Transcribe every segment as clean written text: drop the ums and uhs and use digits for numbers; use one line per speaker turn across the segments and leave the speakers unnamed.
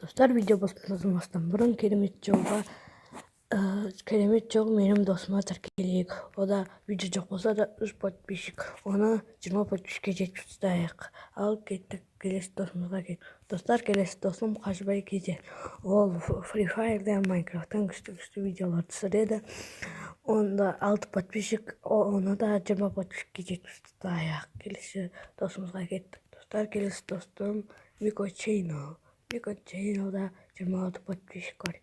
Dostlar, video basmasından bұрын керемет жол менің досыма тіркелейік. Ода видео жоқ болса да 3 подписчик, оны 20 подписчикке жеткізейік. Ал кеттік, келесі досымызға кеттік. Достар, келесі досым Қажыбай Кейде. Ол Free Fire'дан, Майнкрафттан күшті видеолар түсіреді. Онда 6 подписчик, оны да 20 подписчикке жеткізейік. Келесі досымызға кеттік. Достар, келесі достым Мико Чейно. Чейнода 26 подписчик бар.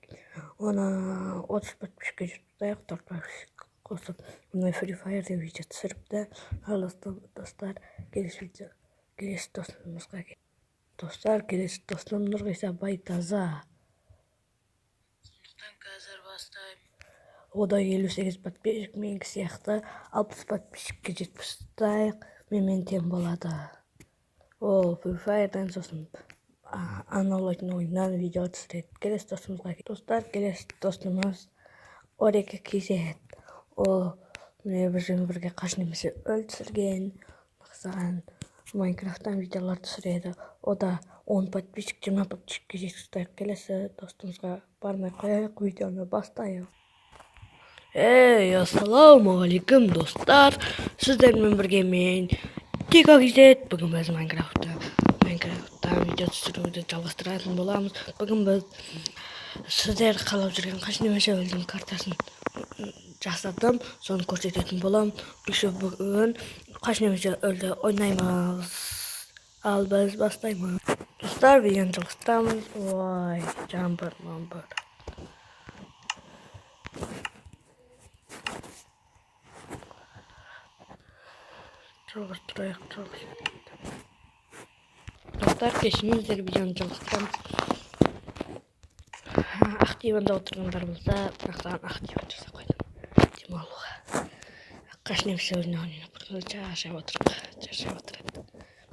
Оны 30 подписчикке жеткізейік, 4 подписчик қосып. Оны Free Fire'дан видео түсіріпті. Ал достар, келесі досымызға кеттік. Достар, келесі достым Нұрғиса Байтаза. Қазір бастаймын. Ода 58 подписчик, менікі сияқты 60 подписчикке жеткізейік. Менімен тең болады. Ол Free Fire'дан сосын аналойтын ойыннан видео түсіреді. Келесі досымызға кеттік. Достар, келесі достымыз Орека Кейзет. Ол бізбен бірге қаш немесе өлтірген, саған Майнкрафттан видеолар түсіреді. Ода 10 подписчик, 20 подписчикке жеткізейік. Келесі достымызға бармай қояйық, видеоны бастайық. Ассалаумағалейкум достар, сіздермен бірге мен Тико Кейзет. Бүгін біз Майнкрафттан видео түсіруді жалғастыратын боламыз. Бүгін біз сіздер қалап жүрген қаш немесе өлдің картасын жасадым, соны көрсететін болам. Бүгін қаш немесе өлді ойнаймыз. Ал біз бастаймыз. Достар, видеоны жалғастырамыз. Ой, жамбыр. Жалғастырайық. Достар, кешіріңіздер, видеоны жалғастырамыз. Активында отырғандар болса, саған активін жасап қойдым. Демалуға. Қаш немесе ойнап тұрғанда шаршап отырады.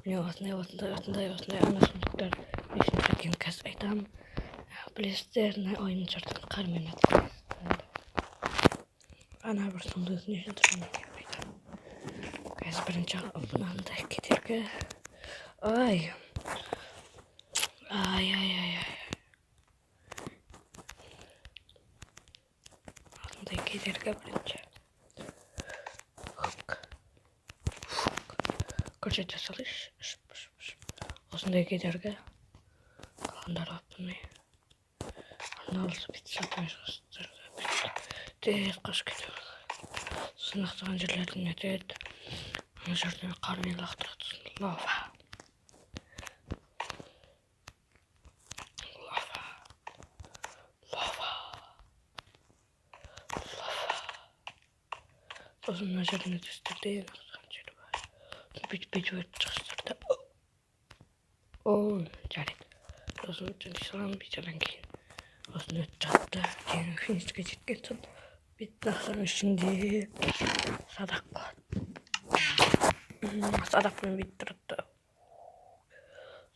Міне осындай анасындықтар бесінші екен қазір айтамын. Білесіздер, ойынның жартын қармен атып. Ана бір сонды өзіне үшін тұрған айтамын. Қазір бірінші мынандай кедергі. Ай. Осындай кедергі бірінші. Көрсете салыш. Осындай кедергі. Қалғандар атпын. Аналысы бітсатымыз қыстырды. Тез қаш кетеді. Сынақтаған жерлердің өтеді. Ана жерден қармен лақтырады. Лава. Сосын мына жерін өтістірді. Бүйтіп өтіп шығыстырды. Ой, жарайды. Сосын өтіп салам бейтерден кейін. Сосын өтіп жатты. Кейін финишке жеткен соң бет нақсан ішінде садақ болады. Садақпен бет тұрды.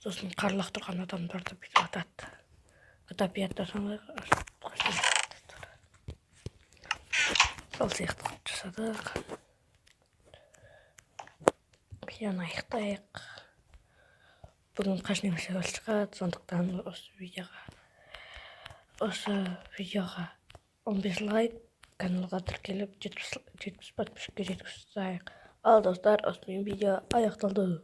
Сосын қарлақ тұрған адамдарды бүйтіп атады. Атап ятасың сол сияқты жасадық. Кейін аяқтайық. Бүгін қаш немесе өлді шығады, сондықтан осы видеоға 15 лайк, каналға тіркеліп 70 подписчикке жеткізейік. Ал достар, осымен видео аяқталды.